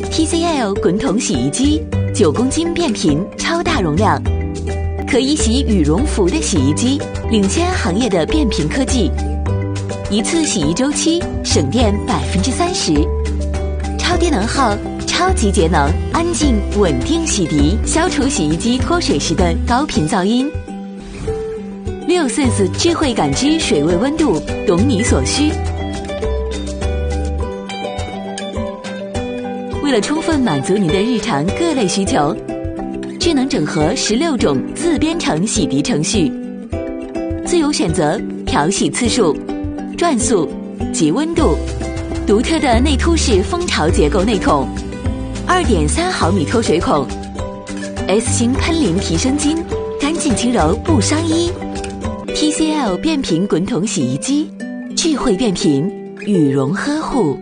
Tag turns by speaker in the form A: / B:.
A: TCL 滚筒洗衣机9公斤变频超大容量，可以洗羽绒服的洗衣机，领先行业的变频科技，一次洗衣周期省电30%，超低能耗，超级节能，安静稳定洗涤，消除洗衣机脱水时的高频噪音。6sense 智慧感知水位温度，懂你所需。为了充分满足您的日常各类需求，智能整合16种自编程洗涤程序，自由选择调洗次数、转速及温度，独特的内凸式蜂巢结构内孔，2.3毫米脱水孔 ，S 型喷淋提升巾，干净轻柔不伤衣。TCL 变频滚筒洗衣机，智慧变频，羽绒呵护。